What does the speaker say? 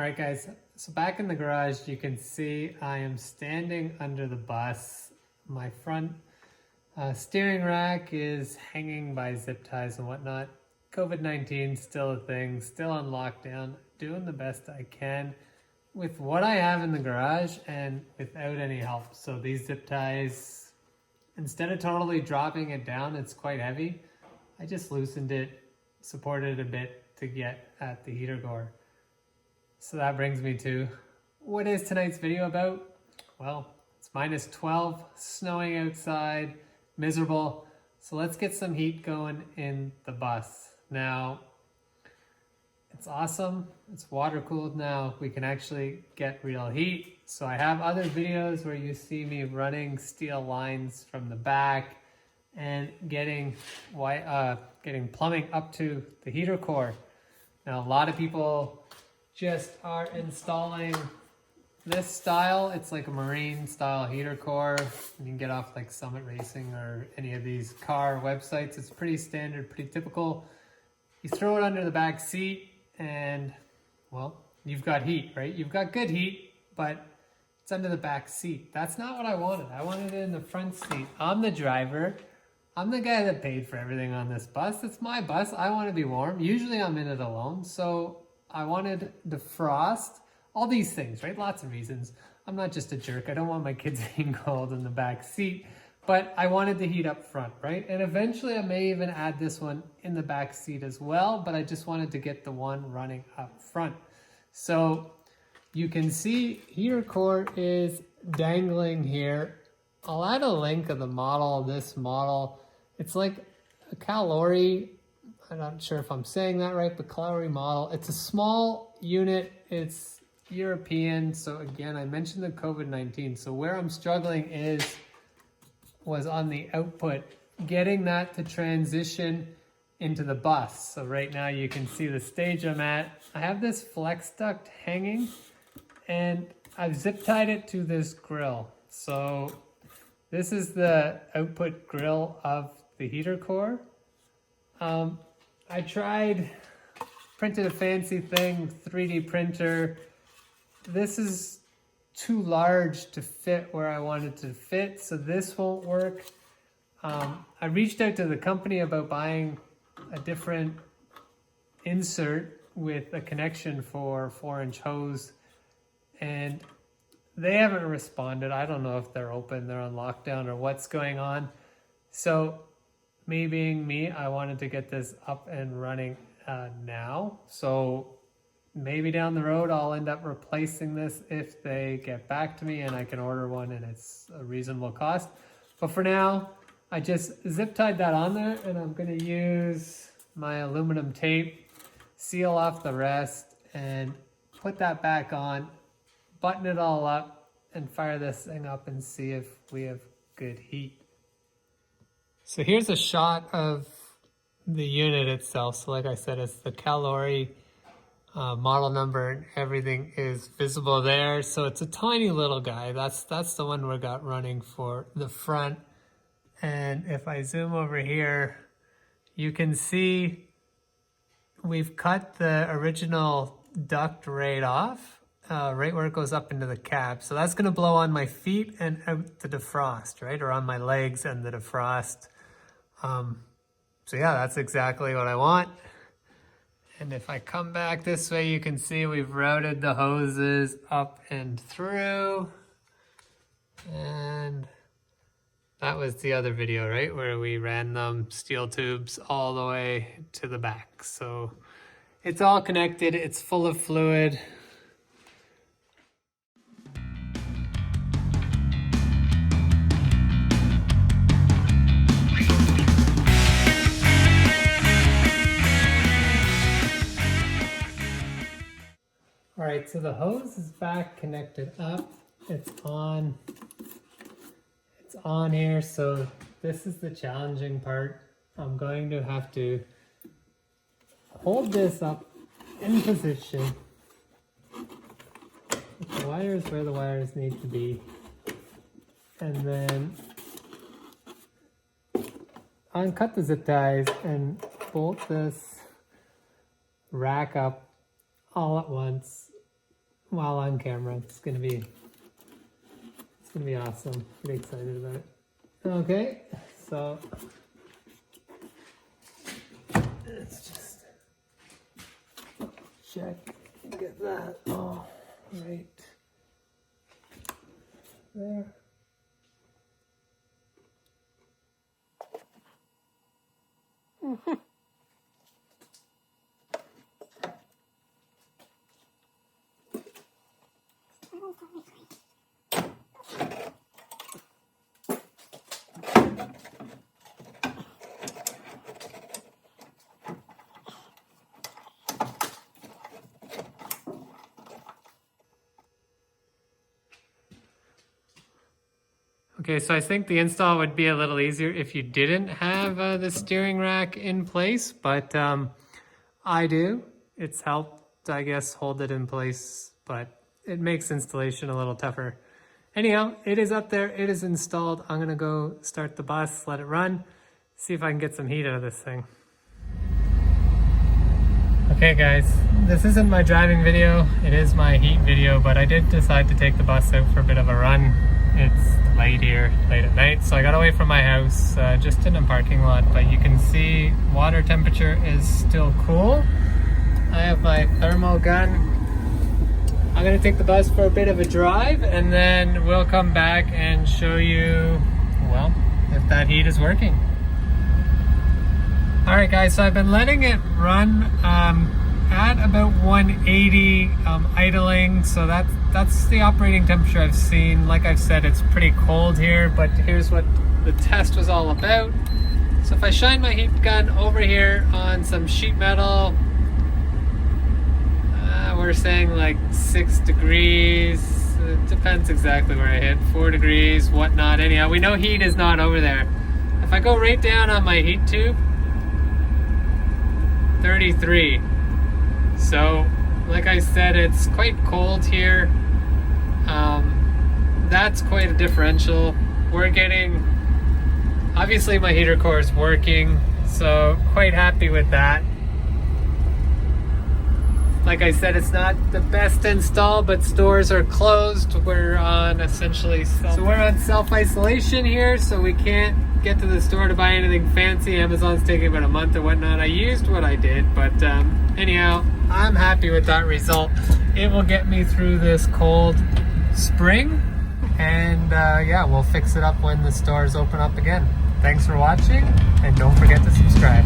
Alright guys, so back in the garage you can see I am standing under the bus. My front steering rack is hanging by zip ties and whatnot. COVID-19 still a thing, still on lockdown, doing the best I can with what I have in the garage and without any help. So these zip ties, instead of totally dropping it down, it's quite heavy. I just loosened it, supported a bit to get at the heater core. So that brings me to, what is tonight's video about? Well, it's minus 12, snowing outside, miserable. So let's get some heat going in the bus. Now, it's awesome. It's water cooled now. We can actually get real heat. So I have other videos where you see me running steel lines from the back and getting plumbing up to the heater core. Now, a lot of people just are installing this style. It's like a marine style heater core. You can get off like Summit Racing or any of these car websites. It's pretty standard, pretty typical. You throw it under the back seat and, well, you've got heat, right? You've got good heat, but it's under the back seat. That's not what I wanted. I wanted it in the front seat. I'm the driver. I'm the guy that paid for everything on this bus. It's my bus. I want to be warm. Usually I'm in it alone. So I wanted defrost, all these things, right? Lots of reasons. I'm not just a jerk. I don't want my kids being cold in the back seat, but I wanted the heat up front, right? And eventually I may even add this one in the back seat as well, but I just wanted to get the one running up front. So you can see heater core is dangling here. I'll add a link of the model, this model. It's like a Kalori, I'm not sure if I'm saying that right, but Kalori model. It's a small unit, it's European. So again, I mentioned the COVID-19. So where I'm struggling was on the output, getting that to transition into the bus. So right now you can see the stage I'm at. I have this flex duct hanging and I've zip tied it to this grill. So this is the output grill of the heater core. I printed a fancy thing, 3D printer. This is too large to fit where I wanted to fit, so this won't work. I reached out to the company about buying a different insert with a connection for 4-inch hose, and they haven't responded. I don't know if they're open, they're on lockdown, or what's going on. So me being me, I wanted to get this up and running now. So maybe down the road I'll end up replacing this if they get back to me and I can order one and it's a reasonable cost. But for now, I just zip tied that on there and I'm gonna use my aluminum tape, seal off the rest and put that back on, button it all up and fire this thing up and see if we have good heat. So here's a shot of the unit itself. So like I said, it's the Kalori model number and everything is visible there. So it's a tiny little guy. That's the one we got running for the front. And if I zoom over here, you can see we've cut the original duct right off, right where it goes up into the cab. So that's gonna blow on my feet and out the defrost, right? Or on my legs and the defrost. So yeah, that's exactly what I want. And if I come back this way, you can see we've routed the hoses up and through. And that was the other video, right? Where we ran them steel tubes all the way to the back. So it's all connected, it's full of fluid. All right, so the hose is back connected up. It's on here. So this is the challenging part. I'm going to have to hold this up in position. Put the wires where the wires need to be. And then uncut the zip ties and bolt this rack up all at once while on camera. It's gonna be awesome. Pretty excited about it. Okay, so let's just check, get that all right there. Okay, so I think the install would be a little easier if you didn't have the steering rack in place, but I do. It's helped, I guess, hold it in place, but it makes installation a little tougher. Anyhow, it is up there, it is installed. I'm gonna go start the bus, let it run, see if I can get some heat out of this thing. Okay guys, this isn't my driving video, it is my heat video, but I did decide to take the bus out for a bit of a run. It's late here, late at night, so I got away from my house, just in a parking lot, but you can see water temperature is still cool. I have my thermal gun. I'm gonna take the bus for a bit of a drive, and then we'll come back and show you, well, if that heat is working. All right guys, so I've been letting it run at about 180 idling, so that's the operating temperature I've seen. Like I've said, it's pretty cold here, but here's what the test was all about. So if I shine my heat gun over here on some sheet metal, we're saying like 6 degrees, it depends exactly where I hit, 4 degrees, whatnot. Anyhow, we know heat is not over there. If I go right down on my heat tube, 33. So, like I said, it's quite cold here. That's quite a differential. We're getting, obviously my heater core is working, so quite happy with that. Like I said, it's not the best install, but stores are closed. We're on essentially self-isolation here, so we can't get to the store to buy anything fancy. Amazon's taking about a month or whatnot. I used what I did, but anyhow, I'm happy with that result. It will get me through this cold spring, and yeah, we'll fix it up when the stores open up again. Thanks for watching, and don't forget to subscribe.